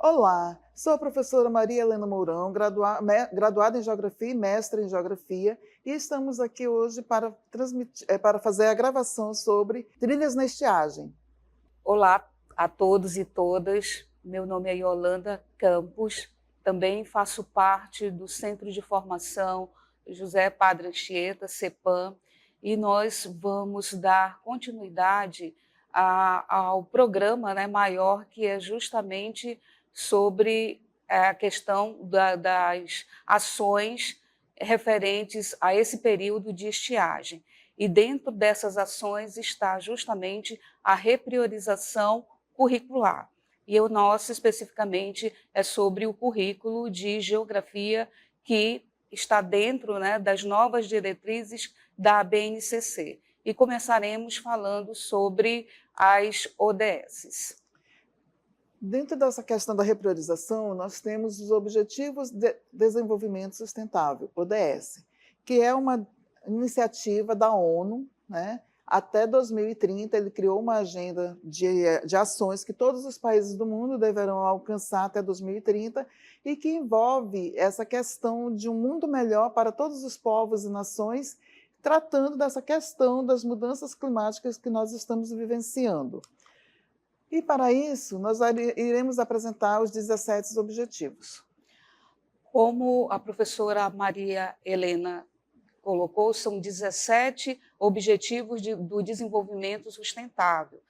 Olá, sou a professora Maria Helena Mourão, graduada em Geografia e mestre em Geografia, e estamos aqui hoje para fazer a gravação sobre trilhas na estiagem. Olá a todos e todas, meu nome é Yolanda Campos, também faço parte do Centro de Formação José Padre Anchieta, CEPAM, e nós vamos dar continuidade ao programa, né, maior, que é justamente sobre a questão das ações referentes a esse período de estiagem. E dentro dessas ações está justamente a repriorização curricular. E o nosso, especificamente, é sobre o currículo de geografia que está dentro, né, das novas diretrizes da BNCC. E começaremos falando sobre as ODSs. Dentro dessa questão da repriorização, nós temos os Objetivos de Desenvolvimento Sustentável, ODS, que é uma iniciativa da ONU, né? Até 2030, ele criou uma agenda de ações que todos os países do mundo deverão alcançar até 2030 e que envolve essa questão de um mundo melhor para todos os povos e nações, tratando dessa questão das mudanças climáticas que nós estamos vivenciando. E, para isso, nós iremos apresentar os 17 objetivos. Como a professora Maria Helena colocou, são 17 objetivos do desenvolvimento sustentável.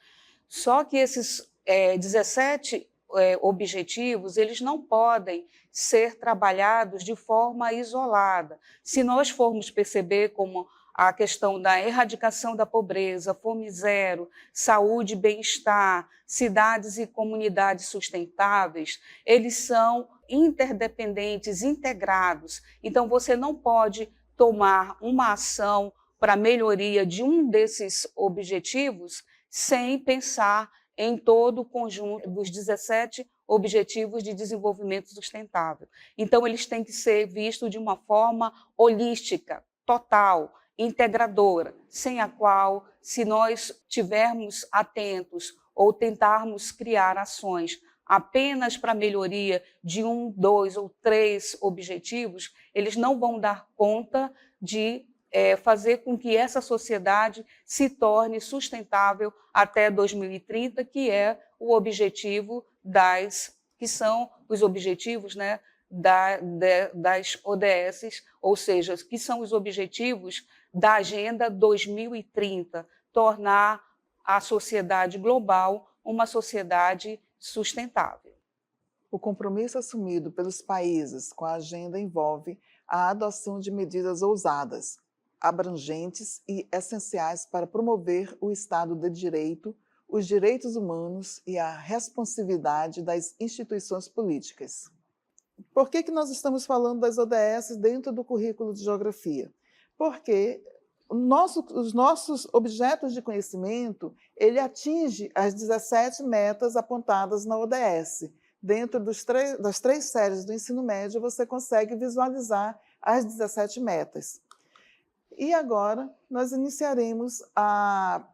Só que esses 17 objetivos, eles não podem ser trabalhados de forma isolada. Se nós formos perceber como a questão da erradicação da pobreza, fome zero, saúde e bem-estar, cidades e comunidades sustentáveis, eles são interdependentes, integrados. Então, você não pode tomar uma ação para a melhoria de um desses objetivos sem pensar em todo o conjunto dos 17 Objetivos de Desenvolvimento Sustentável. Então, eles têm que ser vistos de uma forma holística, total, integradora, sem a qual, se nós tivermos atentos ou tentarmos criar ações apenas para a melhoria de um, dois ou três objetivos, eles não vão dar conta de fazer com que essa sociedade se torne sustentável até 2030, que é o objetivo que são os objetivos, né, das ODSs, ou seja, que são os objetivos da Agenda 2030, tornar a sociedade global uma sociedade sustentável. O compromisso assumido pelos países com a agenda envolve a adoção de medidas ousadas, abrangentes e essenciais para promover o Estado de Direito, os direitos humanos e a responsividade das instituições políticas. Por que nós estamos falando das ODS dentro do currículo de geografia? Porque os nossos objetos de conhecimento, ele atinge as 17 metas apontadas na ODS. Dentro das 3 séries do ensino médio, você consegue visualizar as 17 metas. E agora nós iniciaremos a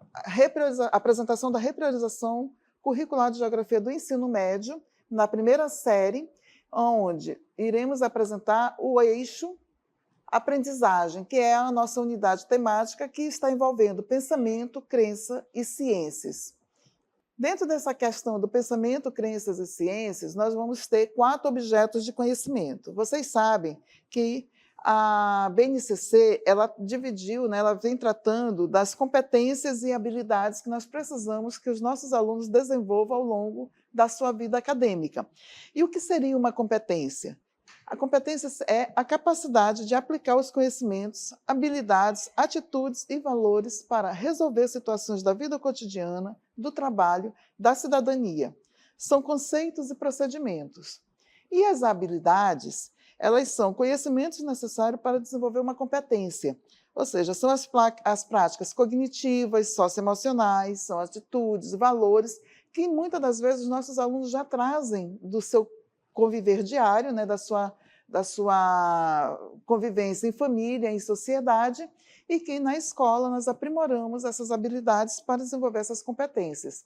apresentação da repriorização curricular de geografia do ensino médio, na primeira série, onde iremos apresentar o eixo aprendizagem, que é a nossa unidade temática que está envolvendo pensamento, crença e ciências. Dentro dessa questão do pensamento, crenças e ciências, nós vamos ter 4 objetos de conhecimento. Vocês sabem que a BNCC, ela dividiu, né, ela vem tratando das competências e habilidades que nós precisamos que os nossos alunos desenvolvam ao longo da sua vida acadêmica. E o que seria uma competência? A competência é a capacidade de aplicar os conhecimentos, habilidades, atitudes e valores para resolver situações da vida cotidiana, do trabalho, da cidadania. São conceitos e procedimentos. E as habilidades, elas são conhecimentos necessários para desenvolver uma competência, ou seja, são as práticas cognitivas, socioemocionais, são atitudes, valores, que muitas das vezes os nossos alunos já trazem do seu conviver diário, né, da sua convivência em família, em sociedade, e que na escola nós aprimoramos essas habilidades para desenvolver essas competências.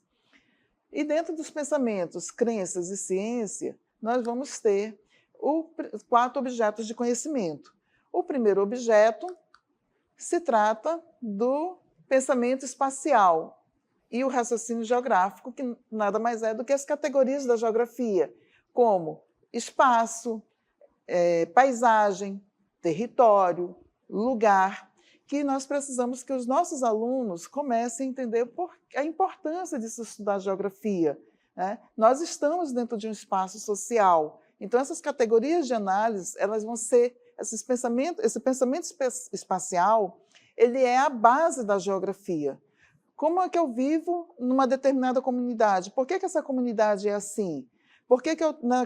E dentro dos pensamentos, crenças e ciência, nós vamos ter os 4 objetos de conhecimento. O primeiro objeto se trata do pensamento espacial e o raciocínio geográfico, que nada mais é do que as categorias da geografia, como espaço, paisagem, território, lugar, que nós precisamos que os nossos alunos comecem a entender a importância de se estudar geografia, né? Nós estamos dentro de um espaço social, então essas categorias de análise, elas vão ser, esse pensamento espacial, ele é a base da geografia. Como é que eu vivo numa determinada comunidade? Por que essa comunidade é assim? Por que na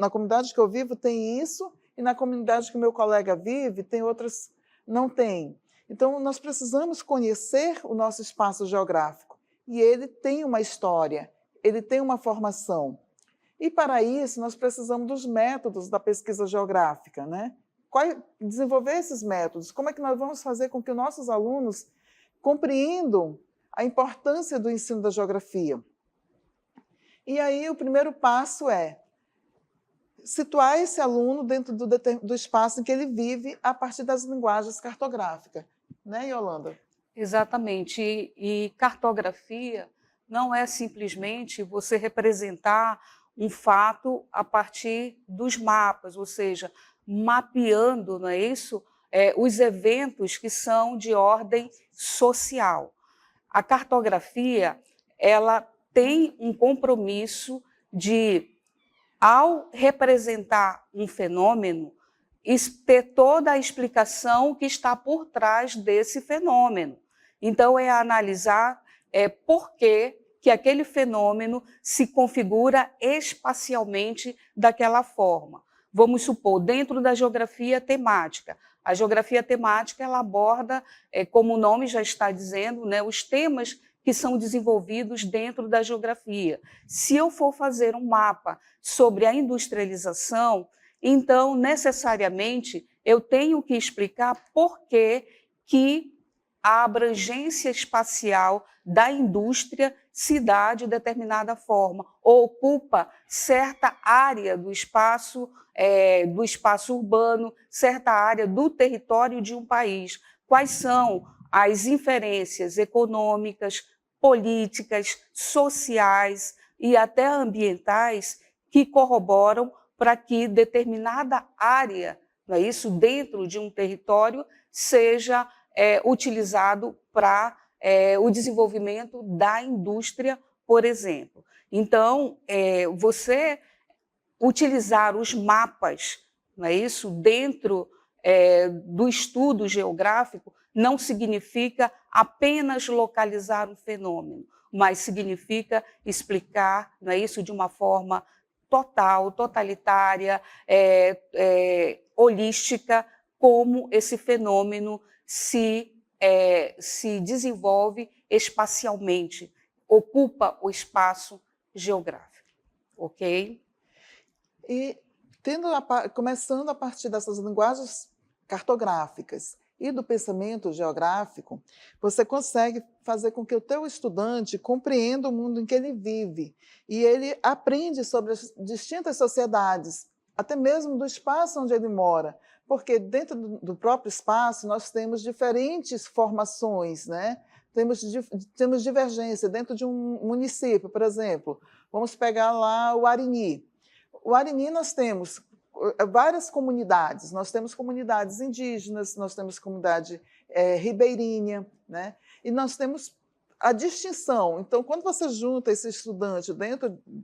comunidade que eu vivo tem isso e na comunidade que o meu colega vive tem outras, não tem? Então, nós precisamos conhecer o nosso espaço geográfico e ele tem uma história, ele tem uma formação. E, para isso, nós precisamos dos métodos da pesquisa geográfica, né? Desenvolver esses métodos. Como é que nós vamos fazer com que os nossos alunos compreendam a importância do ensino da geografia? E aí o primeiro passo é situar esse aluno dentro do espaço em que ele vive a partir das linguagens cartográficas. Né, Yolanda? Exatamente. E cartografia não é simplesmente você representar um fato a partir dos mapas, ou seja, mapeando, não é isso? Os eventos que são de ordem social. A cartografia, ela tem um compromisso de, ao representar um fenômeno, ter toda a explicação que está por trás desse fenômeno. Então, é analisar por que aquele fenômeno se configura espacialmente daquela forma. Vamos supor, dentro da geografia temática. A geografia temática ela aborda, como o nome já está dizendo, né, os temas que são desenvolvidos dentro da geografia. Se eu for fazer um mapa sobre a industrialização, então, necessariamente, eu tenho que explicar por que a abrangência espacial da indústria se dá de determinada forma, ou ocupa certa área do espaço urbano, certa área do território de um país. Quais são as inferências econômicas, políticas, sociais e até ambientais que corroboram para que determinada área, não é isso, dentro de um território, seja utilizado para o desenvolvimento da indústria, por exemplo. Então, você utilizar os mapas, não é isso, dentro do estudo geográfico, não significa apenas localizar um fenômeno, mas significa explicar, não é isso, de uma forma total, totalitária, holística, como esse fenômeno se desenvolve espacialmente, ocupa o espaço geográfico, ok? E começando a partir dessas linguagens cartográficas e do pensamento geográfico, você consegue fazer com que o teu estudante compreenda o mundo em que ele vive e ele aprende sobre as distintas sociedades, até mesmo do espaço onde ele mora, porque dentro do próprio espaço nós temos diferentes formações, né? Temos divergência dentro de um município, por exemplo. Vamos pegar lá o Arini. O Arini nós temos várias comunidades, nós temos comunidades indígenas, nós temos comunidade ribeirinha, né? E nós temos a distinção. Então, quando você junta esse estudante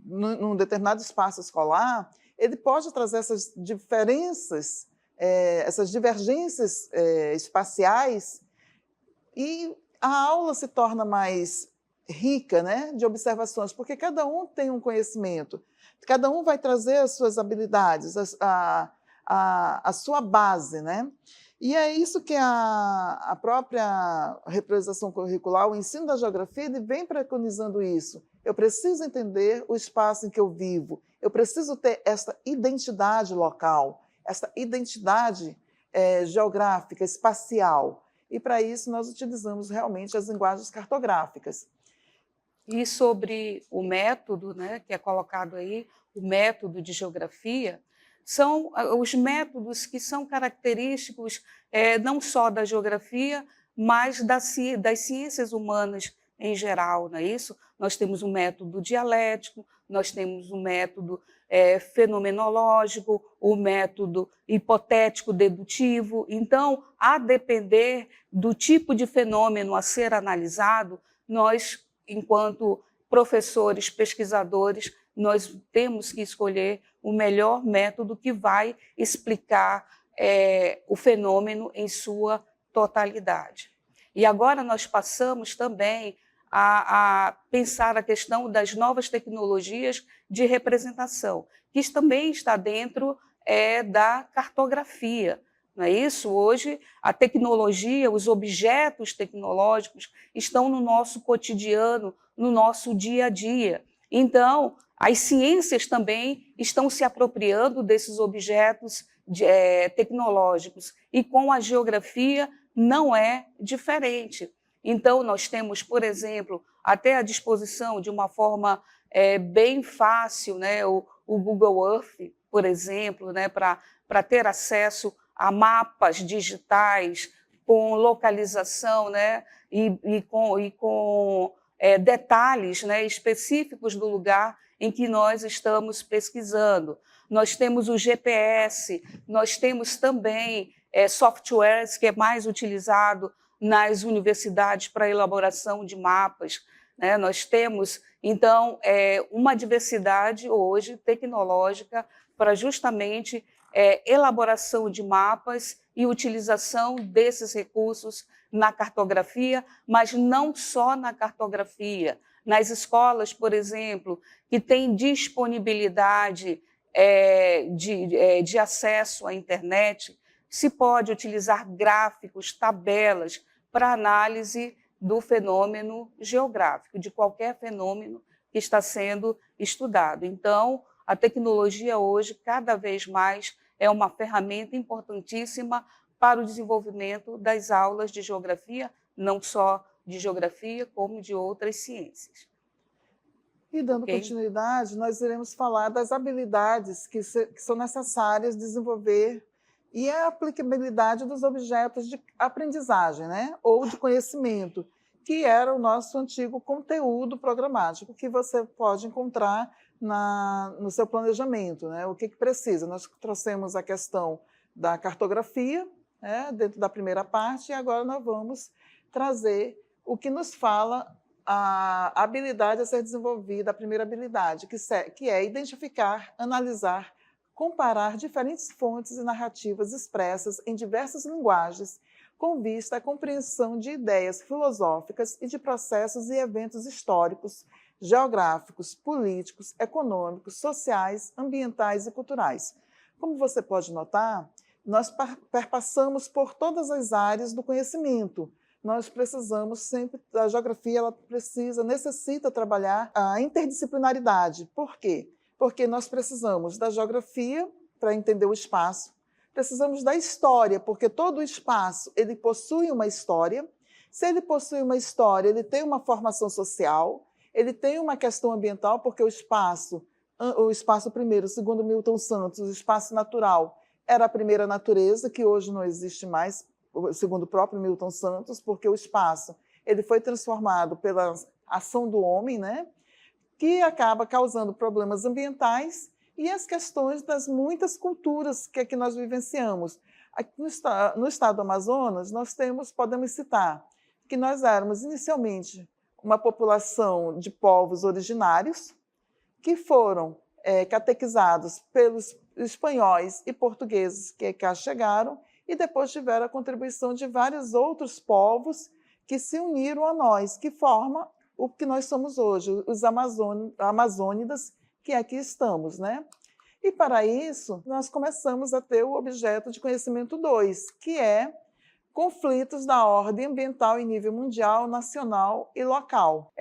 num determinado espaço escolar, ele pode trazer essas diferenças, essas divergências espaciais, e a aula se torna mais rica, né, de observações, porque cada um tem um conhecimento, cada um vai trazer as suas habilidades, a sua base, né? E é isso que a própria repriorização curricular, o ensino da geografia, ele vem preconizando isso. Eu preciso entender o espaço em que eu vivo, eu preciso ter essa identidade local, essa identidade geográfica, espacial. E, para isso, nós utilizamos realmente as linguagens cartográficas. E sobre o método, né, que é colocado aí, o método de geografia, são os métodos que são característicos não só da geografia, mas das ciências humanas em geral, não é isso? Nós temos um método dialético, nós temos um método fenomenológico, o método hipotético-dedutivo. Então, a depender do tipo de fenômeno a ser analisado, nós, enquanto professores, pesquisadores, nós temos que escolher o melhor método que vai explicar o fenômeno em sua totalidade. E agora nós passamos também a pensar a questão das novas tecnologias de representação, que isso também está dentro da cartografia. Não é isso? Hoje, a tecnologia, os objetos tecnológicos estão no nosso cotidiano, no nosso dia a dia. Então, as ciências também estão se apropriando desses objetos tecnológicos, e com a geografia não é diferente. Então, nós temos, por exemplo, até à disposição de uma forma bem fácil, né, o Google Earth, por exemplo, né, para ter acesso a mapas digitais com localização, né, e com detalhes, né, específicos do lugar em que nós estamos pesquisando. Nós temos o GPS, nós temos também softwares que é mais utilizado nas universidades para elaboração de mapas, né? Nós temos, então, uma diversidade hoje tecnológica para justamente elaboração de mapas e utilização desses recursos na cartografia, mas não só na cartografia. Nas escolas, por exemplo, que têm disponibilidade de acesso à internet, se pode utilizar gráficos, tabelas, para análise do fenômeno geográfico, de qualquer fenômeno que está sendo estudado. Então, a tecnologia hoje, cada vez mais, é uma ferramenta importantíssima para o desenvolvimento das aulas de geografia, não só de geografia, como de outras ciências. E dando continuidade, nós iremos falar das habilidades que são necessárias desenvolver e a aplicabilidade dos objetos de aprendizagem, né? Ou de conhecimento, que era o nosso antigo conteúdo programático, que você pode encontrar no seu planejamento, né? O que precisa? Nós trouxemos a questão da cartografia, né, dentro da primeira parte, e agora nós vamos trazer o que nos fala a habilidade a ser desenvolvida, a primeira habilidade, que é identificar, analisar, comparar diferentes fontes e narrativas expressas em diversas linguagens, com vista à compreensão de ideias filosóficas e de processos e eventos históricos, geográficos, políticos, econômicos, sociais, ambientais e culturais. Como você pode notar, nós perpassamos por todas as áreas do conhecimento. Nós precisamos sempre, a geografia ela necessita trabalhar a interdisciplinaridade. Por quê? Porque nós precisamos da geografia para entender o espaço, precisamos da história, porque todo o espaço ele possui uma história. Se ele possui uma história, ele tem uma formação social, ele tem uma questão ambiental, porque o espaço primeiro, segundo Milton Santos, o espaço natural era a primeira natureza, que hoje não existe mais, segundo o próprio Milton Santos, porque o espaço ele foi transformado pela ação do homem, né, que acaba causando problemas ambientais e as questões das muitas culturas que aqui nós vivenciamos. Aqui no estado do Amazonas, podemos citar que nós éramos inicialmente uma população de povos originários que foram catequizados pelos espanhóis e portugueses que cá chegaram e depois tiveram a contribuição de vários outros povos que se uniram a nós, que formam o que nós somos hoje, os amazônidas que aqui estamos, né? E para isso, nós começamos a ter o objeto de conhecimento 2, que é conflitos da ordem ambiental em nível mundial, nacional e local.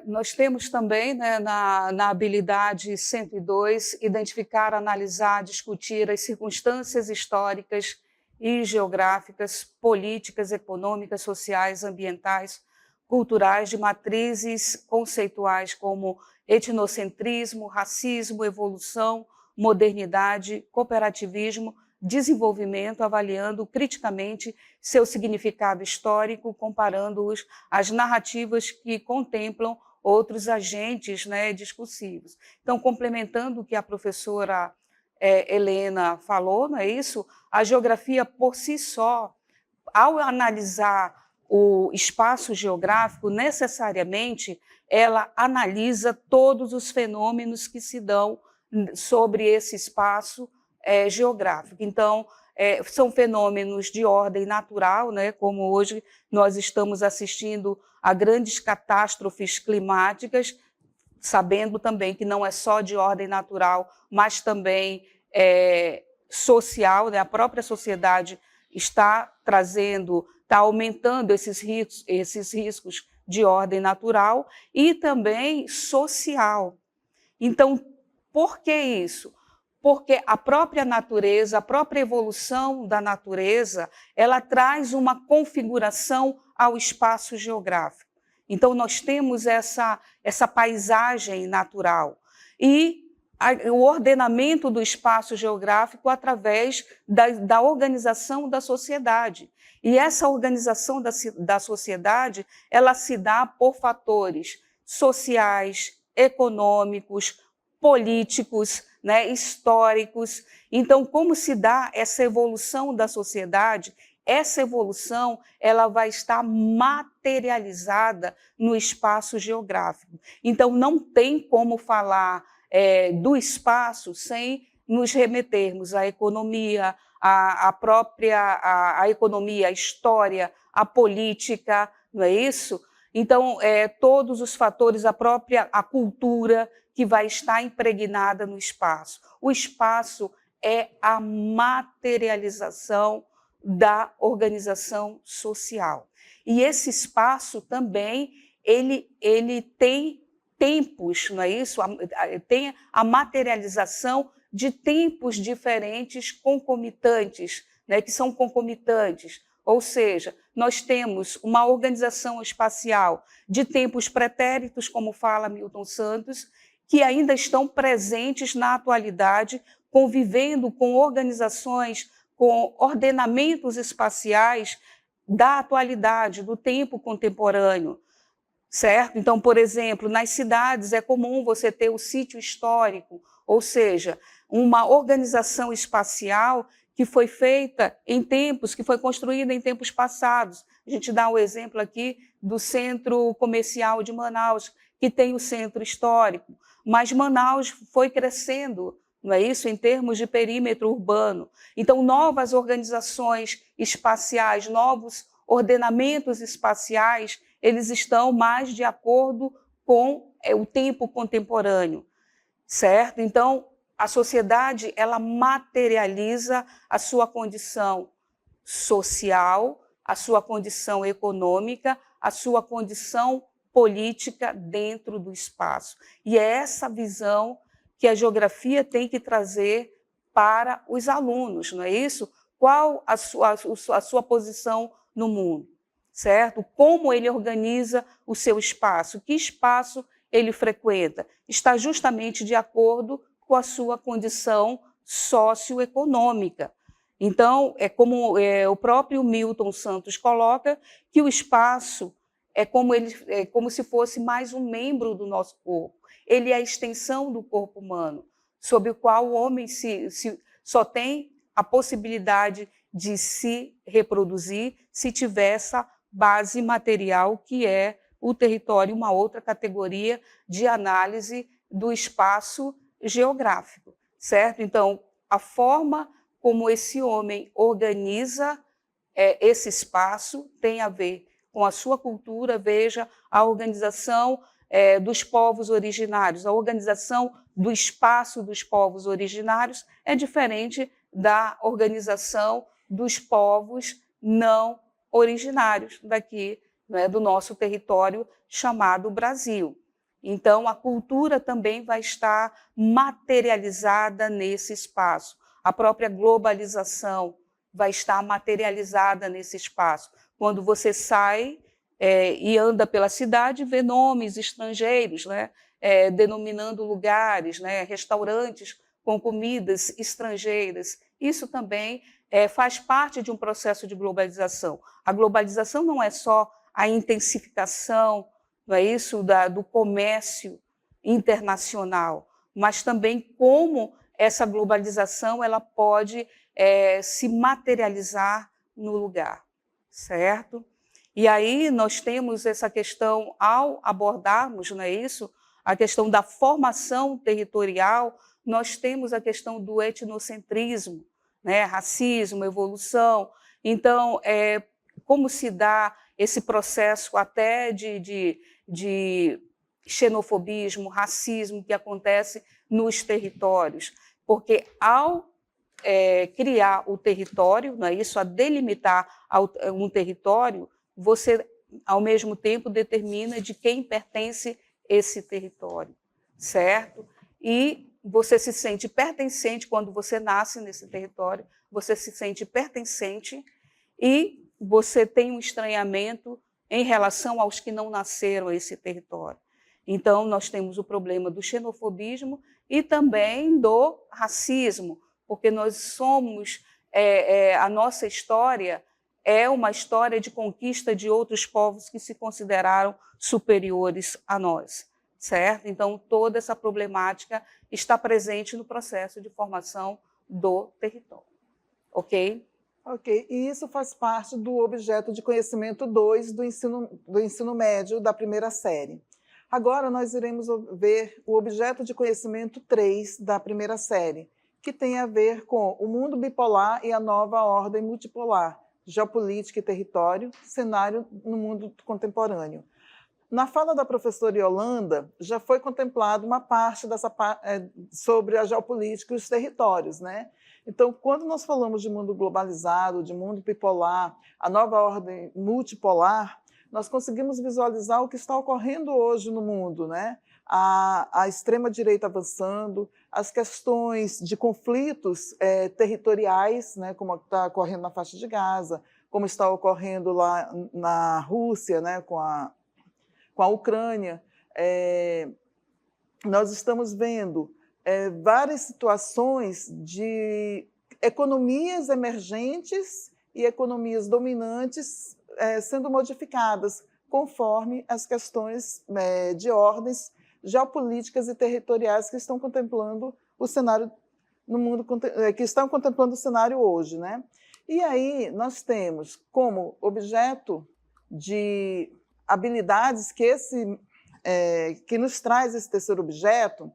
Nós temos também, né, na habilidade 102, identificar, analisar, discutir as circunstâncias históricas e geográficas, políticas, econômicas, sociais, ambientais, culturais de matrizes conceituais como etnocentrismo, racismo, evolução, modernidade, cooperativismo, desenvolvimento, avaliando criticamente seu significado histórico, comparando-os às narrativas que contemplam outros agentes, né, discursivos. Então, complementando o que a professora Helena falou, não é isso? A geografia por si só, ao analisar o espaço geográfico, necessariamente ela analisa todos os fenômenos que se dão sobre esse espaço geográfico. Então, são fenômenos de ordem natural, né, como hoje nós estamos assistindo a grandes catástrofes climáticas, sabendo também que não é só de ordem natural, mas também social, né? A própria sociedade está trazendo, está aumentando esses riscos de ordem natural e também social. Então, por que isso? Porque a própria natureza, a própria evolução da natureza, ela traz uma configuração ao espaço geográfico. Então, nós temos essa paisagem natural e o ordenamento do espaço geográfico através da organização da sociedade. E essa organização da sociedade, ela se dá por fatores sociais, econômicos, políticos, né, históricos. Então, como se dá essa evolução da sociedade? Essa evolução ela vai estar materializada no espaço geográfico. Então, não tem como falar do espaço sem nos remetermos à economia, à economia, à história, à política, não é isso? Então, todos os fatores, a cultura que vai estar impregnada no espaço. O espaço é a materialização da organização social. E esse espaço também, ele tem tempos, não é isso? Tem a materialização de tempos diferentes concomitantes, né, que são concomitantes. Ou seja, nós temos uma organização espacial de tempos pretéritos, como fala Milton Santos, que ainda estão presentes na atualidade, convivendo com organizações, com ordenamentos espaciais da atualidade, do tempo contemporâneo, certo? Então, por exemplo, nas cidades é comum você ter o sítio histórico, ou seja, uma organização espacial que foi feita em tempos, que foi construída em tempos passados. A gente dá o exemplo aqui do Centro Comercial de Manaus, que tem o centro histórico, mas Manaus foi crescendo, não é isso, em termos de perímetro urbano. Então, novas organizações espaciais, novos ordenamentos espaciais, eles estão mais de acordo com o tempo contemporâneo, certo? Então, a sociedade, ela materializa a sua condição social, a sua condição econômica, a sua condição política dentro do espaço. E é essa visão que a geografia tem que trazer para os alunos, não é isso? Qual a sua posição no mundo, certo? Como ele organiza o seu espaço, que espaço ele frequenta, está justamente de acordo com a sua condição socioeconômica. Então, é como o próprio Milton Santos coloca, que o espaço é como se fosse mais um membro do nosso corpo. Ele é a extensão do corpo humano, sobre o qual o homem só tem a possibilidade de se reproduzir se tiver essa base material que é o território, uma outra categoria de análise do espaço geográfico, certo? Então, a forma como esse homem organiza esse espaço tem a ver com a sua cultura. Veja a organização dos povos originários, a organização do espaço dos povos originários é diferente da organização dos povos não originários daqui, né, do nosso território chamado Brasil. Então, a cultura também vai estar materializada nesse espaço. A própria globalização vai estar materializada nesse espaço. Quando você sai e anda pela cidade, vê nomes estrangeiros, né? Denominando lugares, né? Restaurantes com comidas estrangeiras. Isso também faz parte de um processo de globalização. A globalização não é só a intensificação, não é isso, do comércio internacional, mas também como essa globalização ela pode se materializar no lugar, certo? E aí nós temos essa questão, ao abordarmos, não é isso, a questão da formação territorial, nós temos a questão do etnocentrismo, né? Racismo, evolução. Então, como se dá esse processo até de xenofobismo, racismo que acontece nos territórios? Porque ao criar o território, não é isso, a delimitar um território, você, ao mesmo tempo, determina de quem pertence esse território, certo? E você se sente pertencente quando você nasce nesse território, você se sente pertencente e você tem um estranhamento em relação aos que não nasceram a esse território. Então, nós temos o problema do xenofobismo e também do racismo, porque nós somos, a nossa história é uma história de conquista de outros povos que se consideraram superiores a nós, certo? Então, toda essa problemática está presente no processo de formação do território, ok? Ok, e isso faz parte do objeto de conhecimento 2 do ensino médio da primeira série. Agora nós iremos ver o objeto de conhecimento 3 da primeira série, que tem a ver com o mundo bipolar e a nova ordem multipolar, geopolítica e território, cenário no mundo contemporâneo. Na fala da professora Yolanda, já foi contemplada uma parte sobre a geopolítica e os territórios, né? Então, quando nós falamos de mundo globalizado, de mundo bipolar, a nova ordem multipolar, nós conseguimos visualizar o que está ocorrendo hoje no mundo, né? A extrema-direita avançando, as questões de conflitos territoriais, né? Como está ocorrendo na faixa de Gaza, como está ocorrendo lá na Rússia, né? Com a Ucrânia. Nós estamos vendo várias situações de economias emergentes e economias dominantes sendo modificadas conforme as questões de ordens geopolíticas e territoriais que estão contemplando o cenário no mundo, que estão contemplando o cenário hoje, né? E aí nós temos como objeto de habilidades que nos traz esse terceiro objeto,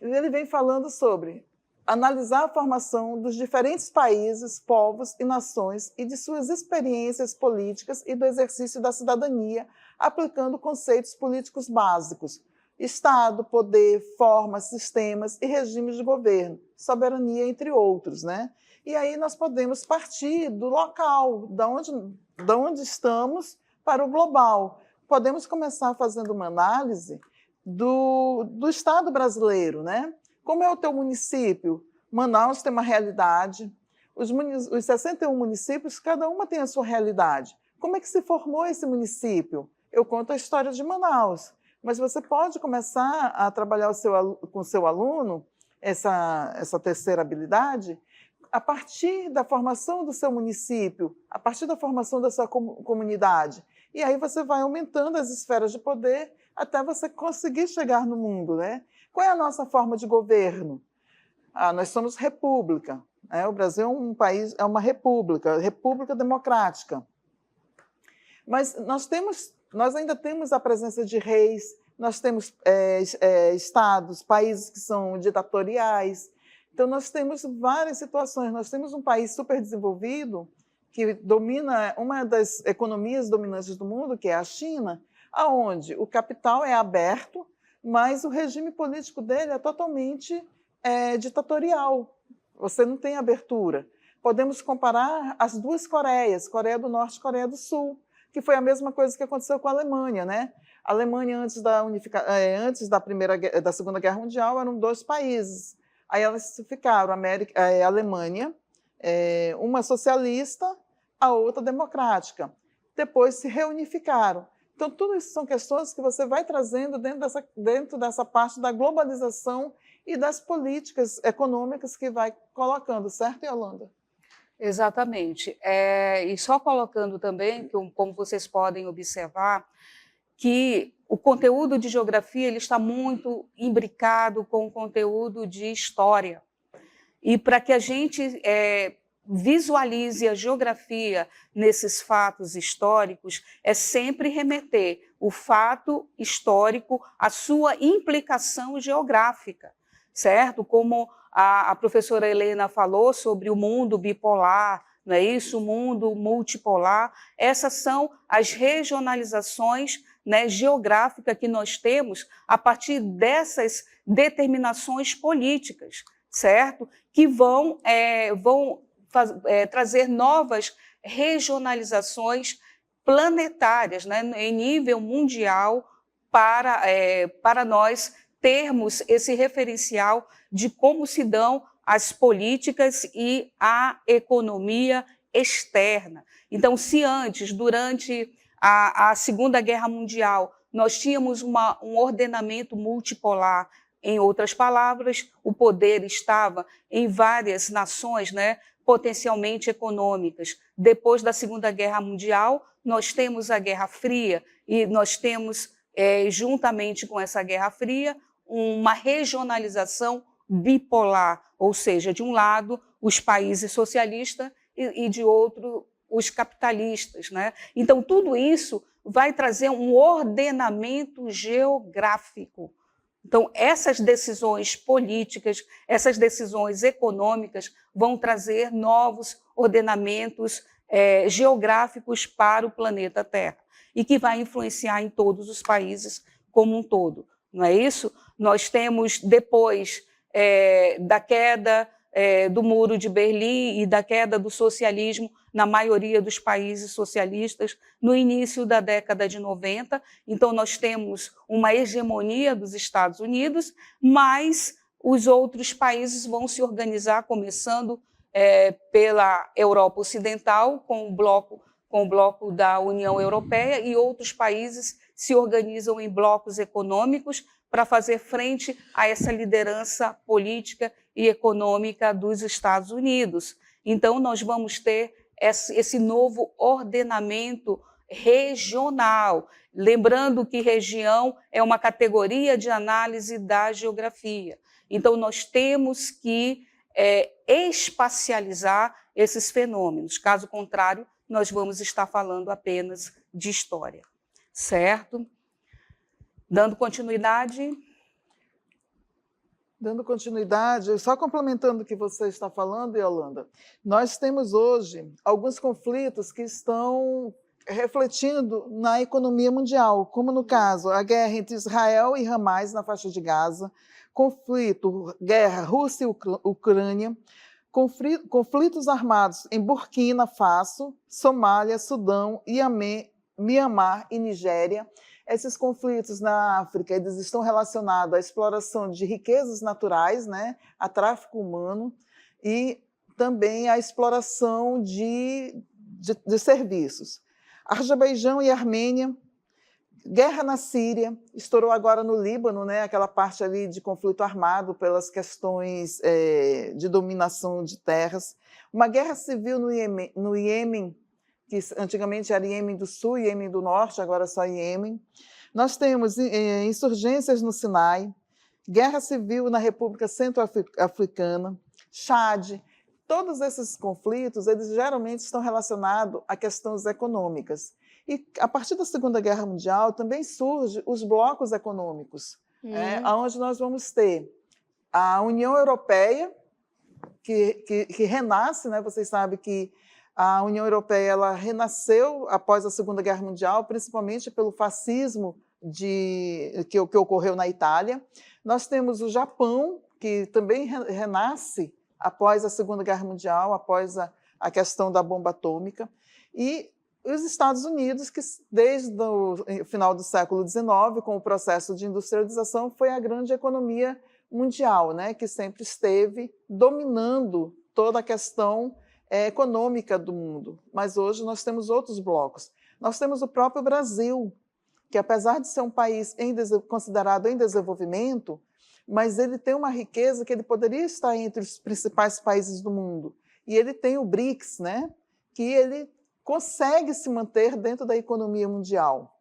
ele vem falando sobre analisar a formação dos diferentes países, povos e nações e de suas experiências políticas e do exercício da cidadania, aplicando conceitos políticos básicos: Estado, poder, formas, sistemas e regimes de governo, soberania, entre outros, né? E aí nós podemos partir do local, da onde estamos, para o global. Podemos começar fazendo uma análise do Estado brasileiro, né? Como é o teu município? Manaus tem uma realidade, os 61 municípios, cada uma tem a sua realidade. Como é que se formou esse município? Eu conto a história de Manaus, mas você pode começar a trabalhar com o seu aluno essa terceira habilidade a partir da formação do seu município, a partir da formação da sua comunidade. E aí você vai aumentando as esferas de poder até você conseguir chegar no mundo, né? Qual é a nossa forma de governo? Nós somos república. O Brasil é um país, é uma república democrática. Mas nós ainda temos a presença de reis, nós temos estados, países que são ditatoriais. Então, nós temos várias situações. Nós temos um país super desenvolvido, que domina uma das economias dominantes do mundo, que é a China, onde o capital é aberto, mas o regime político dele é totalmente ditatorial. Você não tem abertura. Podemos comparar as duas Coreias, Coreia do Norte e Coreia do Sul, que foi a mesma coisa que aconteceu com a Alemanha, né? A Alemanha, antes da Segunda Guerra Mundial, eram dois países. Aí elas ficaram, a Alemanha, uma socialista, a outra democrática. depois se reunificaram. Então, tudo isso são questões que você vai trazendo dentro dessa parte da globalização e das políticas econômicas que vai colocando, certo, Yolanda? Exatamente. E só colocando também, como vocês podem observar, que o conteúdo de geografia ele está muito imbricado com o conteúdo de história. E para que a gente visualize a geografia nesses fatos históricos, é sempre remeter o fato histórico à sua implicação geográfica, certo? Como a professora Helena falou sobre o mundo bipolar, não é isso? O mundo multipolar. Essas são as regionalizações, né, geográficas que nós temos a partir dessas determinações políticas, certo? Que vão trazer novas regionalizações planetárias, né, em nível mundial, para nós termos esse referencial de como se dão as políticas e a economia externa. Então, se antes, durante a Segunda Guerra Mundial, nós tínhamos um ordenamento multipolar, em outras palavras, o poder estava em várias nações, né, potencialmente econômicas. Depois da Segunda Guerra Mundial, nós temos a Guerra Fria e nós temos, juntamente com essa Guerra Fria, uma regionalização bipolar, ou seja, de um lado, os países socialistas e de outro, os capitalistas, né? Então, tudo isso vai trazer um ordenamento geográfico. Então, essas decisões políticas, essas decisões econômicas vão trazer novos ordenamentos geográficos para o planeta Terra e que vai influenciar em todos os países como um todo, não é isso? Nós temos, depois da queda do Muro de Berlim e da queda do socialismo na maioria dos países socialistas, no início da década de 90. Então, nós temos uma hegemonia dos Estados Unidos, mas os outros países vão se organizar, começando pela Europa Ocidental, com o bloco da União Europeia, e outros países se organizam em blocos econômicos para fazer frente a essa liderança política e econômica dos Estados Unidos. Então, nós vamos ter esse novo ordenamento regional, lembrando que região é uma categoria de análise da geografia. Então, nós temos que espacializar esses fenômenos. Caso contrário, nós vamos estar falando apenas de história, certo? Dando continuidade. Dando continuidade, só complementando o que você está falando, Yolanda, nós temos hoje alguns conflitos que estão refletindo na economia mundial, como no caso a guerra entre Israel e Hamas na faixa de Gaza, guerra Rússia e Ucrânia, conflitos armados em Burkina Faso, Somália, Sudão, Iêmen, Mianmar e Nigéria. Esses conflitos na África eles estão relacionados à exploração de riquezas naturais, né, a tráfico humano e também à exploração de serviços. Azerbaijão e Armênia, guerra na Síria, estourou agora no Líbano, né, aquela parte ali de conflito armado pelas questões de dominação de terras. Uma guerra civil no Iêmen, que antigamente era Iêmen do Sul e Iêmen do Norte, agora só Iêmen. Nós temos insurgências no Sinai, guerra civil na República Centro-Africana, Chad. Todos esses conflitos, eles geralmente estão relacionados a questões econômicas. E, a partir da Segunda Guerra Mundial, também surgem os blocos econômicos, onde nós vamos ter a União Europeia, que renasce, né? Vocês sabem que a União Europeia ela renasceu após a Segunda Guerra Mundial, principalmente pelo fascismo que ocorreu na Itália. Nós temos o Japão, que também renasce após a Segunda Guerra Mundial, após a questão da bomba atômica. E os Estados Unidos, que desde o final do século XIX, com o processo de industrialização, foi a grande economia mundial, né, que sempre esteve dominando toda a questão econômica do mundo. Mas hoje nós temos outros blocos. Nós temos o próprio Brasil, que apesar de ser um país considerado em desenvolvimento, mas ele tem uma riqueza que ele poderia estar entre os principais países do mundo. E ele tem o BRICS, né? Que ele consegue se manter dentro da economia mundial.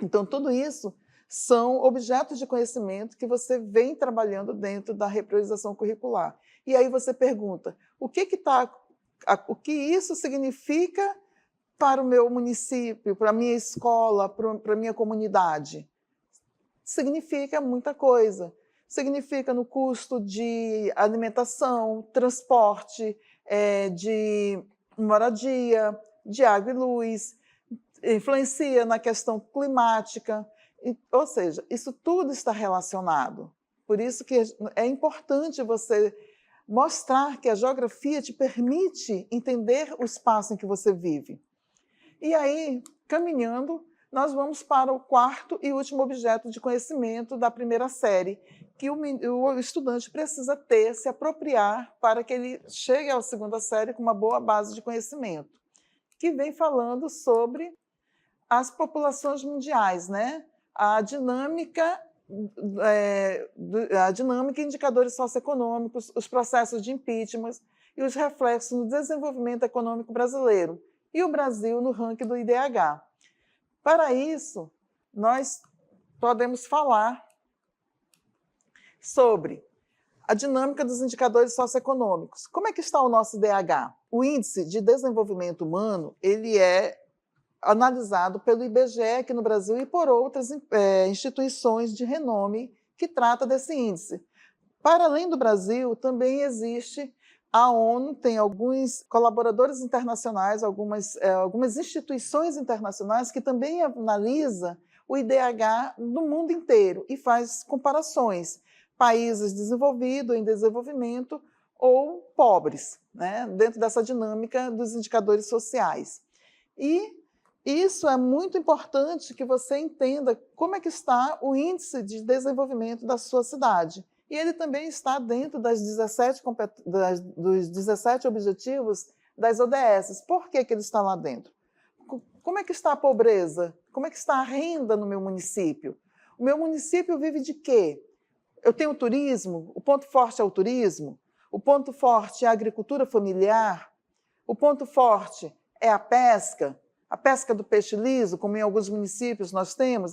Então, tudo isso são objetos de conhecimento que você vem trabalhando dentro da repriorização curricular. E aí você pergunta, o que isso significa para o meu município, para a minha escola, para a minha comunidade? Significa muita coisa. Significa no custo de alimentação, transporte, de moradia, de água e luz, influencia na questão climática, ou seja, isso tudo está relacionado. Por isso que é importante você mostrar que a geografia te permite entender o espaço em que você vive. E aí, caminhando, nós vamos para o quarto e último objeto de conhecimento da primeira série, que o estudante precisa ter, se apropriar, para que ele chegue à segunda série com uma boa base de conhecimento, que vem falando sobre as populações mundiais, né? A dinâmica e indicadores socioeconômicos, os processos de impeachment e os reflexos no desenvolvimento econômico brasileiro, e o Brasil no ranking do IDH. Para isso, nós podemos falar sobre a dinâmica dos indicadores socioeconômicos. Como é que está o nosso IDH? O Índice de Desenvolvimento Humano, ele é analisado pelo IBGE aqui no Brasil e por outras instituições de renome que tratam desse índice. Para além do Brasil, também existe a ONU, tem alguns colaboradores internacionais, algumas instituições internacionais que também analisam o IDH no mundo inteiro e faz comparações. Países desenvolvidos, em desenvolvimento ou pobres, né, dentro dessa dinâmica dos indicadores sociais. E isso é muito importante que você entenda como é que está o índice de desenvolvimento da sua cidade. E ele também está dentro dos 17 objetivos das ODS. Por que ele está lá dentro? Como é que está a pobreza? Como é que está a renda no meu município? O meu município vive de quê? Eu tenho turismo, o ponto forte é o turismo, o ponto forte é a agricultura familiar, o ponto forte é a pesca do peixe liso, como em alguns municípios nós temos,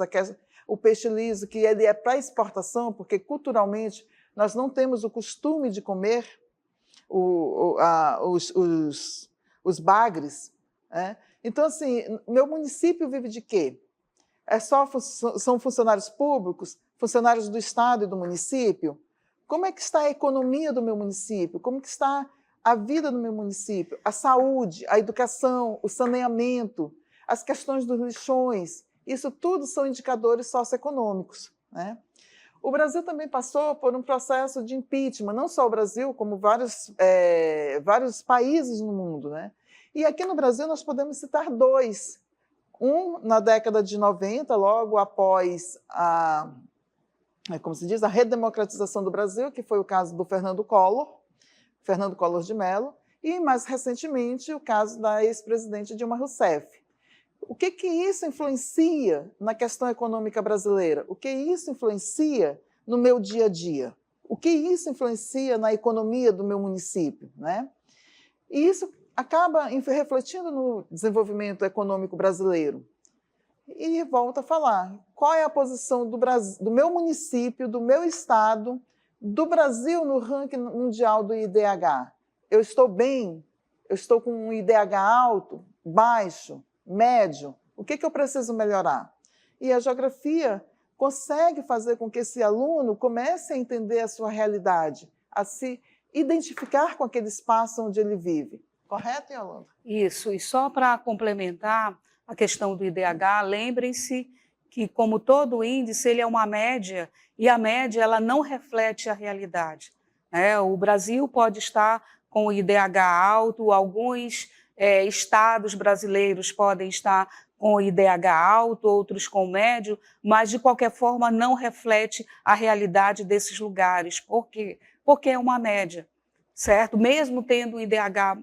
o peixe liso que ele é para exportação, porque culturalmente nós não temos o costume de comer os bagres. Né? Então, assim, meu município vive de quê? São funcionários públicos, funcionários do Estado e do município? Como é que está a economia do meu município? Como que está a vida do meu município? A saúde, a educação, o saneamento, as questões dos lixões, isso tudo são indicadores socioeconômicos. Né? O Brasil também passou por um processo de impeachment, não só o Brasil, como vários países no mundo. Né? E aqui no Brasil nós podemos citar dois. Um, na década de 90, logo após a redemocratização do Brasil, que foi o caso do Fernando Collor de Mello, e, mais recentemente, o caso da ex-presidente Dilma Rousseff. O que isso influencia na questão econômica brasileira? O que isso influencia no meu dia a dia? O que isso influencia na economia do meu município? Né? E isso acaba refletindo no desenvolvimento econômico brasileiro. E volto a falar, qual é a posição do meu município, do meu estado, do Brasil no ranking mundial do IDH? Eu estou bem? Eu estou com um IDH alto, baixo, médio? O que eu preciso melhorar? E a geografia consegue fazer com que esse aluno comece a entender a sua realidade, a se identificar com aquele espaço onde ele vive. Correto, Yolanda? Isso, e só para complementar a questão do IDH, lembrem-se que, como todo índice, ele é uma média, e a média ela não reflete a realidade. Né? O Brasil pode estar com o IDH alto, alguns estados brasileiros podem estar com o IDH alto, outros com médio, mas, de qualquer forma, não reflete a realidade desses lugares. Por quê? Porque é uma média. certo? Mesmo tendo um IDH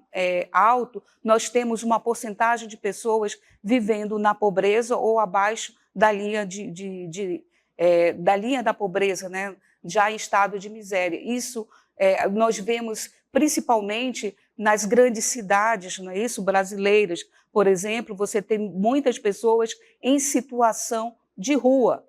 alto, nós temos uma porcentagem de pessoas vivendo na pobreza ou abaixo da linha da linha da pobreza, né? Já em estado de miséria. Isso nós vemos principalmente nas grandes cidades, não é isso? Brasileiras, por exemplo, você tem muitas pessoas em situação de rua.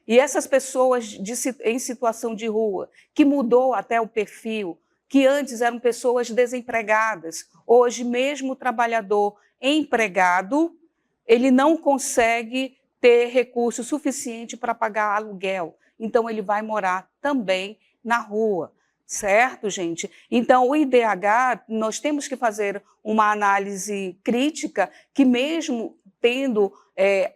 E essas pessoas em situação de rua, que mudou até o perfil, que antes eram pessoas desempregadas, hoje mesmo o trabalhador empregado, ele não consegue ter recurso suficiente para pagar aluguel, então ele vai morar também na rua, certo, gente? Então, o IDH, nós temos que fazer uma análise crítica que mesmo tendo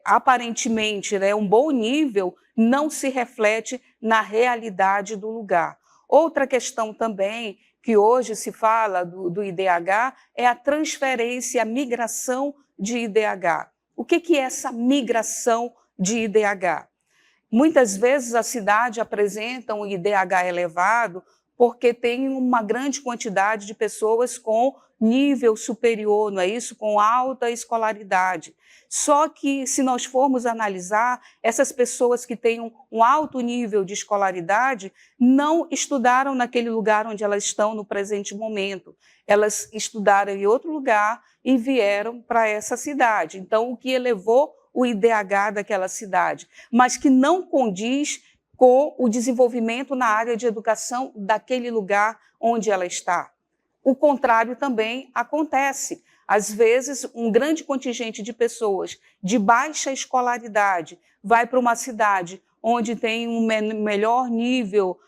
aparentemente, né, um bom nível, não se reflete na realidade do lugar. Outra questão também, que hoje se fala do IDH, é a transferência, a migração de IDH. O que é essa migração de IDH? Muitas vezes a cidade apresenta um IDH elevado porque tem uma grande quantidade de pessoas com nível superior, não é isso? Com alta escolaridade. Só que, se nós formos analisar, essas pessoas que têm um alto nível de escolaridade não estudaram naquele lugar onde elas estão no presente momento. Elas estudaram em outro lugar e vieram para essa cidade. Então, o que elevou o IDH daquela cidade, mas que não condiz com o desenvolvimento na área de educação daquele lugar onde ela está. O contrário também acontece. Às vezes, um grande contingente de pessoas de baixa escolaridade vai para uma cidade onde tem um melhor nível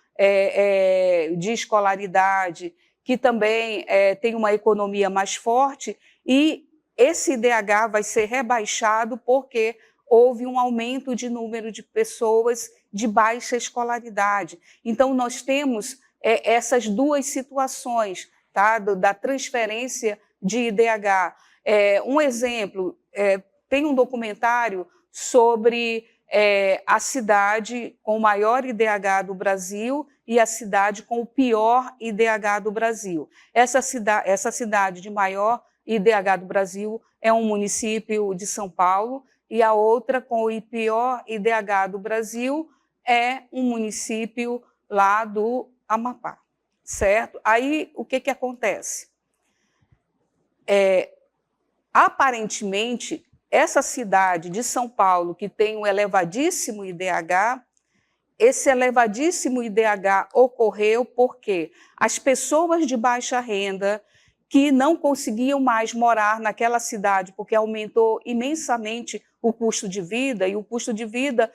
de escolaridade, que também tem uma economia mais forte, e esse IDH vai ser rebaixado porque houve um aumento de número de pessoas de baixa escolaridade. Então, nós temos essas duas situações, tá? Da transferência de IDH. Um exemplo, tem um documentário sobre a cidade com o maior IDH do Brasil e a cidade com o pior IDH do Brasil. Essa cidade de maior IDH do Brasil é um município de São Paulo, e a outra com o pior IDH do Brasil é um município lá do Amapá, certo? Aí, o que acontece? Aparentemente, essa cidade de São Paulo, que tem um elevadíssimo IDH, esse elevadíssimo IDH ocorreu porque as pessoas de baixa renda que não conseguiam mais morar naquela cidade, porque aumentou imensamente o custo de vida, e o custo de vida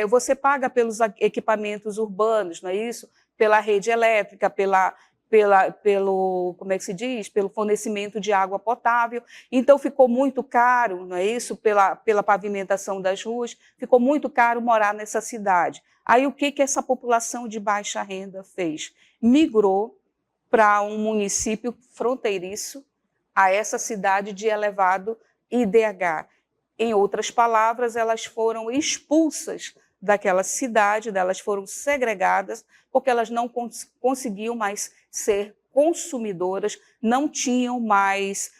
você paga pelos equipamentos urbanos, não é isso? Pela rede elétrica, pelo, como é que se diz? Pelo fornecimento de água potável. Então, ficou muito caro, não é isso? Pela pavimentação das ruas, ficou muito caro morar nessa cidade. Aí, o que essa população de baixa renda fez? Migrou para um município fronteiriço a essa cidade de elevado IDH. Em outras palavras, elas foram expulsas daquela cidade, elas foram segregadas, porque elas não conseguiam mais ser consumidoras, não tinham mais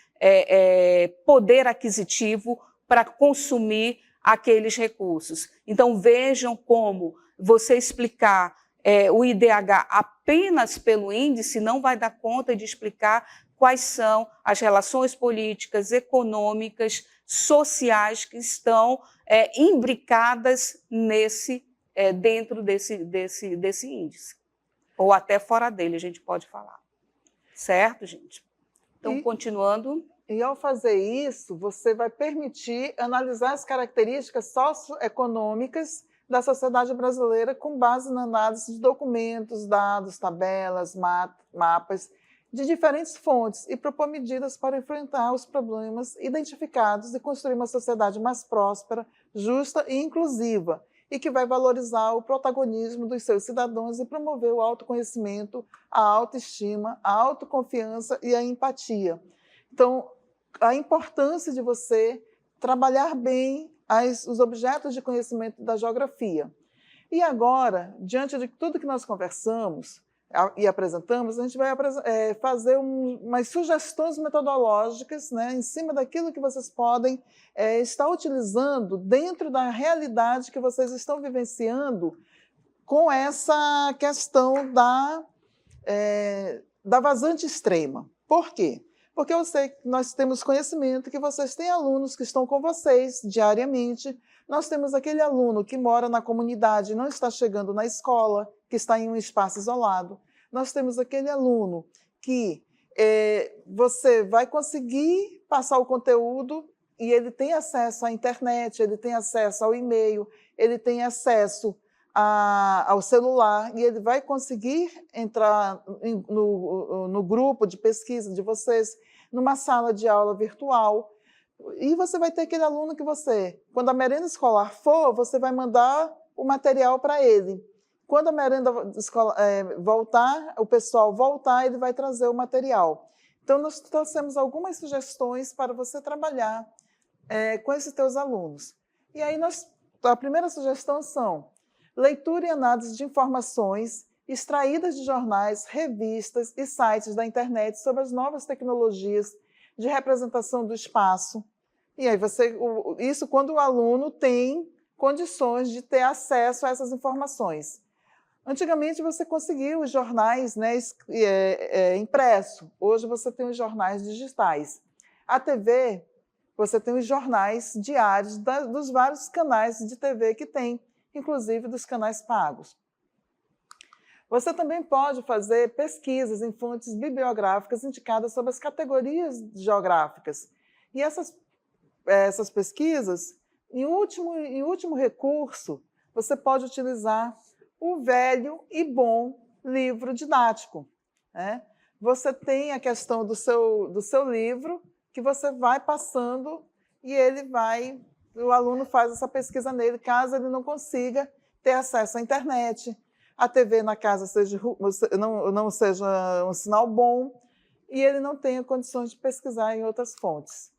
poder aquisitivo para consumir aqueles recursos. Então, vejam como você explicar o IDH apenas pelo índice não vai dar conta de explicar quais são as relações políticas, econômicas, sociais que estão imbricadas dentro desse índice, ou até fora dele, a gente pode falar. Certo, gente? Então, continuando. E ao fazer isso, você vai permitir analisar as características socioeconômicas da sociedade brasileira com base na análise de documentos, dados, tabelas, mapas de diferentes fontes e propor medidas para enfrentar os problemas identificados e construir uma sociedade mais próspera, justa e inclusiva, e que vai valorizar o protagonismo dos seus cidadãos e promover o autoconhecimento, a autoestima, a autoconfiança e a empatia. Então, a importância de você trabalhar bem os objetos de conhecimento da geografia. E agora, diante de tudo que nós conversamos, e apresentamos, a gente vai fazer umas sugestões metodológicas, né, em cima daquilo que vocês podem estar utilizando dentro da realidade que vocês estão vivenciando com essa questão da vazante extrema. Por quê? Porque eu sei que nós temos conhecimento que vocês têm alunos que estão com vocês diariamente. Nós temos aquele aluno que mora na comunidade, não está chegando na escola, que está em um espaço isolado. Nós temos aquele aluno que você vai conseguir passar o conteúdo e ele tem acesso à internet, ele tem acesso ao e-mail, ele tem acesso ao celular, e ele vai conseguir entrar no grupo de pesquisa de vocês, numa sala de aula virtual, e você vai ter aquele aluno que quando a merenda escolar for, você vai mandar o material para ele. Quando a merenda escolar voltar, o pessoal voltar, ele vai trazer o material. Então, nós trouxemos algumas sugestões para você trabalhar com esses teus alunos. E aí, a primeira sugestão são leitura e análise de informações extraídas de jornais, revistas e sites da internet sobre as novas tecnologias de representação do espaço. E aí isso quando o aluno tem condições de ter acesso a essas informações. Antigamente você conseguia os jornais, né, impresso. Hoje você tem os jornais digitais. A TV, você tem os jornais diários dos vários canais de TV que tem, inclusive dos canais pagos. Você também pode fazer pesquisas em fontes bibliográficas indicadas sobre as categorias geográficas. E essas pesquisas, em último recurso, você pode utilizar o velho e bom livro didático, né? Você tem a questão do seu livro, que você vai passando e o aluno faz essa pesquisa nele, caso ele não consiga ter acesso à internet, a TV na casa não seja um sinal bom, e ele não tenha condições de pesquisar em outras fontes.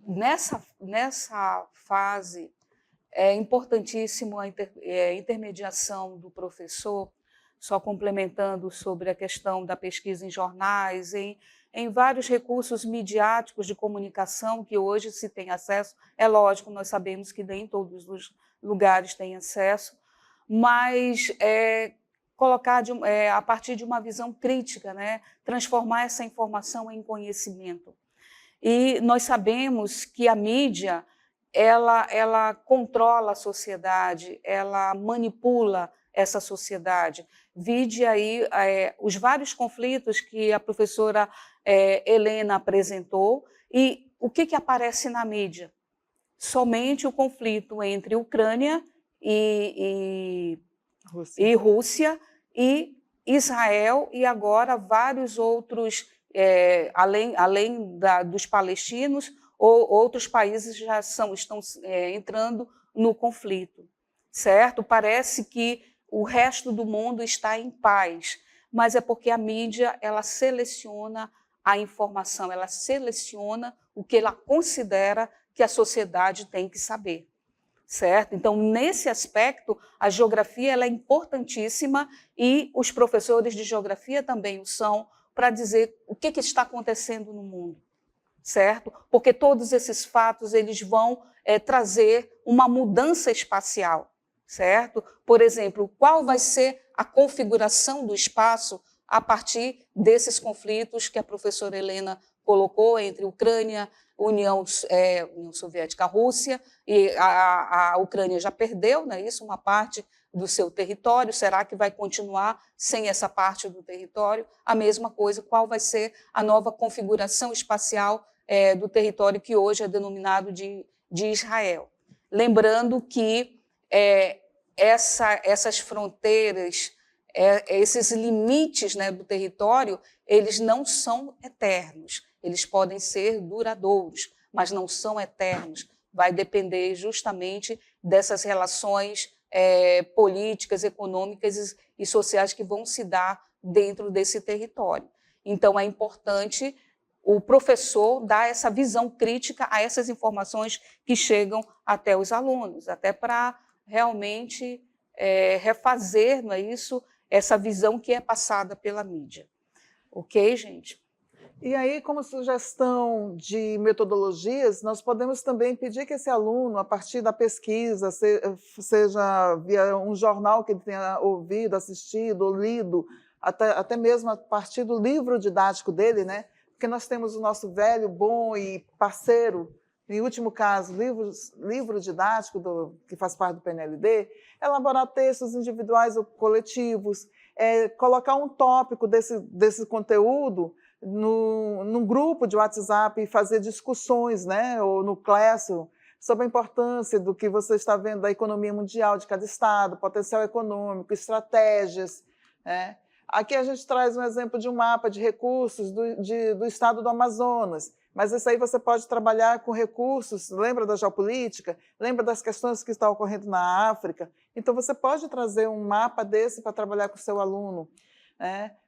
Nessa fase, é importantíssimo a intermediação do professor, só complementando sobre a questão da pesquisa em jornais, em vários recursos midiáticos de comunicação que hoje se tem acesso. É lógico, nós sabemos que nem todos os lugares têm acesso, mas colocar a partir de uma visão crítica, né? Transformar essa informação em conhecimento. E nós sabemos que a mídia ela controla a sociedade, ela manipula essa sociedade. Vide aí os vários conflitos que a professora Helena apresentou, e o que aparece na mídia? Somente o conflito entre Ucrânia e Rússia, e Israel, e agora vários outros, além dos palestinos, outros países já estão entrando no conflito, certo? Parece que o resto do mundo está em paz, mas é porque a mídia ela seleciona a informação, ela seleciona o que ela considera que a sociedade tem que saber, certo? Então, nesse aspecto, a geografia ela é importantíssima, e os professores de geografia também o são, para dizer o que está acontecendo no mundo, certo? Porque todos esses fatos eles vão trazer uma mudança espacial, certo? Por exemplo, qual vai ser a configuração do espaço a partir desses conflitos que a professora Helena colocou entre Ucrânia, União Soviética, Rússia, e a Ucrânia já perdeu, né, uma parte do seu território. Será que vai continuar sem essa parte do território? A mesma coisa, qual vai ser a nova configuração espacial do território que hoje é denominado de Israel? Lembrando que essas fronteiras, esses limites, né, do território, eles não são eternos, eles podem ser duradouros, mas não são eternos. Vai depender justamente dessas relações políticas, econômicas e sociais que vão se dar dentro desse território. Então, é importante o professor dar essa visão crítica a essas informações que chegam até os alunos, até para realmente refazer, não é isso, essa visão que é passada pela mídia. Ok, gente? E aí, como sugestão de metodologias, nós podemos também pedir que esse aluno, a partir da pesquisa, seja via um jornal que ele tenha ouvido, assistido ou lido, até mesmo a partir do livro didático dele, né? Porque nós temos o nosso velho, bom e parceiro, em último caso, livro didático, que faz parte do PNLD, elaborar textos individuais ou coletivos, colocar um tópico desse conteúdo num grupo de WhatsApp e fazer discussões, né, ou no Classroom, sobre a importância do que você está vendo da economia mundial de cada estado, potencial econômico, estratégias, né? Aqui a gente traz um exemplo de um mapa de recursos do estado do Amazonas, mas isso aí você pode trabalhar com recursos, lembra da geopolítica? Lembra das questões que estão ocorrendo na África? Então, você pode trazer um mapa desse para trabalhar com o seu aluno.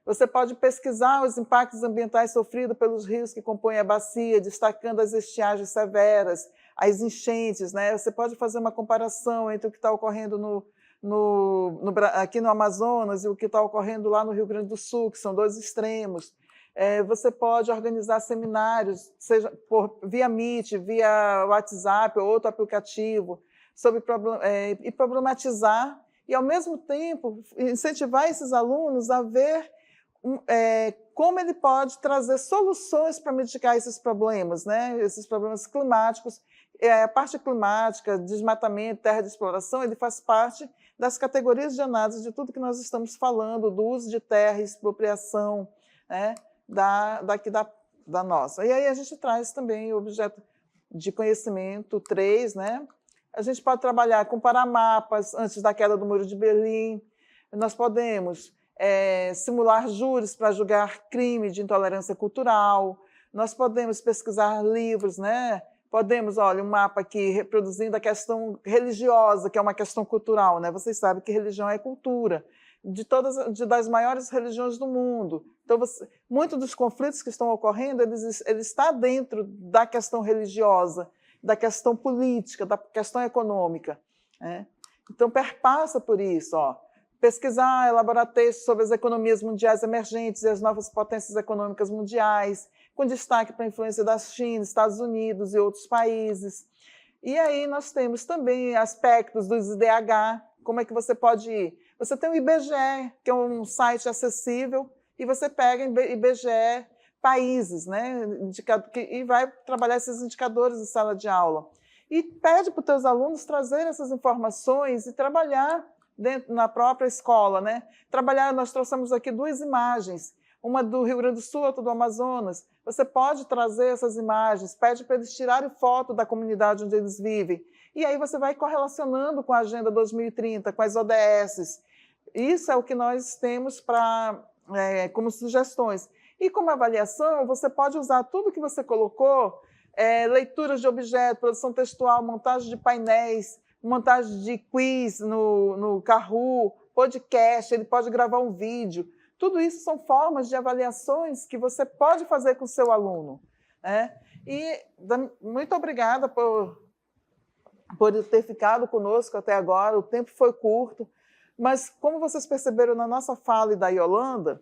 Você pode pesquisar os impactos ambientais sofridos pelos rios que compõem a bacia, destacando as estiagens severas, as enchentes, né? Você pode fazer uma comparação entre o que está ocorrendo aqui no Amazonas e o que está ocorrendo lá no Rio Grande do Sul, que são dois extremos. Você pode organizar seminários, seja via Meet, via WhatsApp ou outro aplicativo, e problematizar e, ao mesmo tempo, incentivar esses alunos a ver como ele pode trazer soluções para mitigar esses problemas, né? Esses problemas climáticos. A parte climática, desmatamento, terra de exploração, ele faz parte das categorias de análise de tudo que nós estamos falando, do uso de terra, expropriação, né? da nossa. E aí a gente traz também o objeto de conhecimento 3, né? A gente pode trabalhar, comparar mapas antes da queda do Muro de Berlim. Nós podemos simular júris para julgar crime de intolerância cultural. Nós podemos pesquisar livros, né? Podemos, olha, um mapa aqui reproduzindo a questão religiosa, que é uma questão cultural, né? Vocês sabem que religião é cultura, das maiores religiões do mundo. Então, muitos dos conflitos que estão ocorrendo, eles estão dentro da questão religiosa, da questão política, da questão econômica, né? Então, perpassa por isso, ó. Pesquisar, elaborar textos sobre as economias mundiais emergentes e as novas potências econômicas mundiais, com destaque para a influência da China, Estados Unidos e outros países. E aí nós temos também aspectos dos IDH, como é que você pode ir? Você tem o IBGE, que é um site acessível, e você pega IBGE países, né? E vai trabalhar esses indicadores em sala de aula. E pede para os teus alunos trazer essas informações e trabalhar na própria escola, né? Nós trouxemos aqui 2 imagens, uma do Rio Grande do Sul, outra do Amazonas. Você pode trazer essas imagens, pede para eles tirarem foto da comunidade onde eles vivem. E aí você vai correlacionando com a Agenda 2030, com as ODS. Isso é o que nós temos como sugestões. E como avaliação, você pode usar tudo que você colocou, leituras de objetos, produção textual, montagem de painéis, montagem de quiz no Kahoot, podcast, ele pode gravar um vídeo. Tudo isso são formas de avaliações que você pode fazer com o seu aluno, né? E muito obrigada por ter ficado conosco até agora, o tempo foi curto, mas como vocês perceberam na nossa fala e da Yolanda,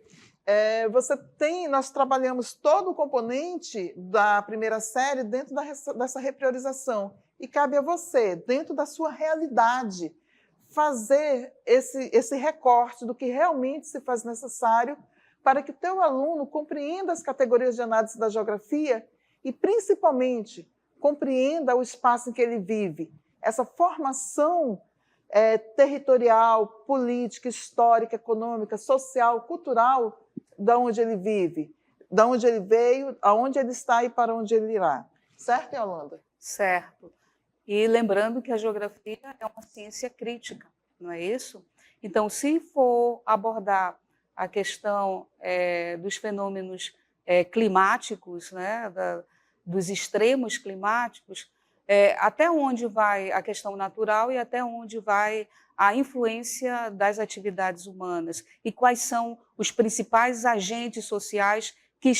nós trabalhamos todo o componente da primeira série dentro dessa repriorização, e cabe a você, dentro da sua realidade, fazer esse recorte do que realmente se faz necessário para que o teu aluno compreenda as categorias de análise da geografia e, principalmente, compreenda o espaço em que ele vive. Essa formação territorial, política, histórica, econômica, social, cultural, de onde ele vive, de onde ele veio, aonde ele está e para onde ele irá. Certo, Yolanda? Certo. E lembrando que a geografia é uma ciência crítica, não é isso? Então, se for abordar a questão dos fenômenos climáticos, né, dos extremos climáticos, até onde vai a questão natural e até onde vai a influência das atividades humanas e quais são os principais agentes sociais que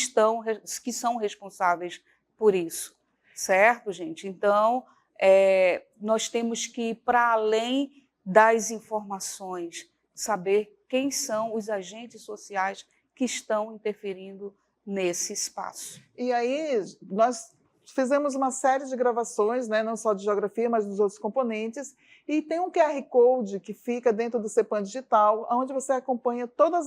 são responsáveis por isso, certo, gente? Então, nós temos que ir para além das informações, saber quem são os agentes sociais que estão interferindo nesse espaço. E aí, nós fizemos uma série de gravações, né, não só de geografia, mas dos outros componentes, e tem um QR Code que fica dentro do CEPAM Digital, onde você acompanha todas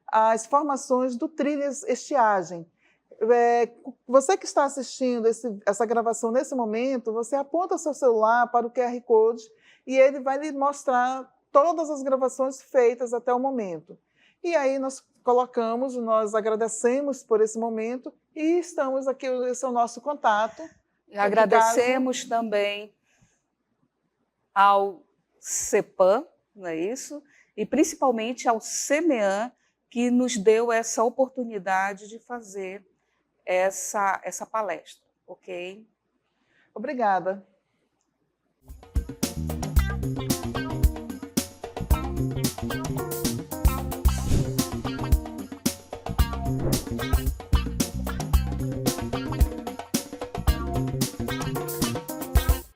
as formações do Trilhas Estiagem. Você que está assistindo essa gravação nesse momento, você aponta seu celular para o QR Code e ele vai lhe mostrar todas as gravações feitas até o momento. E aí nós nós agradecemos por esse momento e estamos aqui, esse é o nosso contato. Agradecemos também ao CEPAM, não é isso? E principalmente ao CEMEAN, que nos deu essa oportunidade de fazer essa palestra, ok? Obrigada.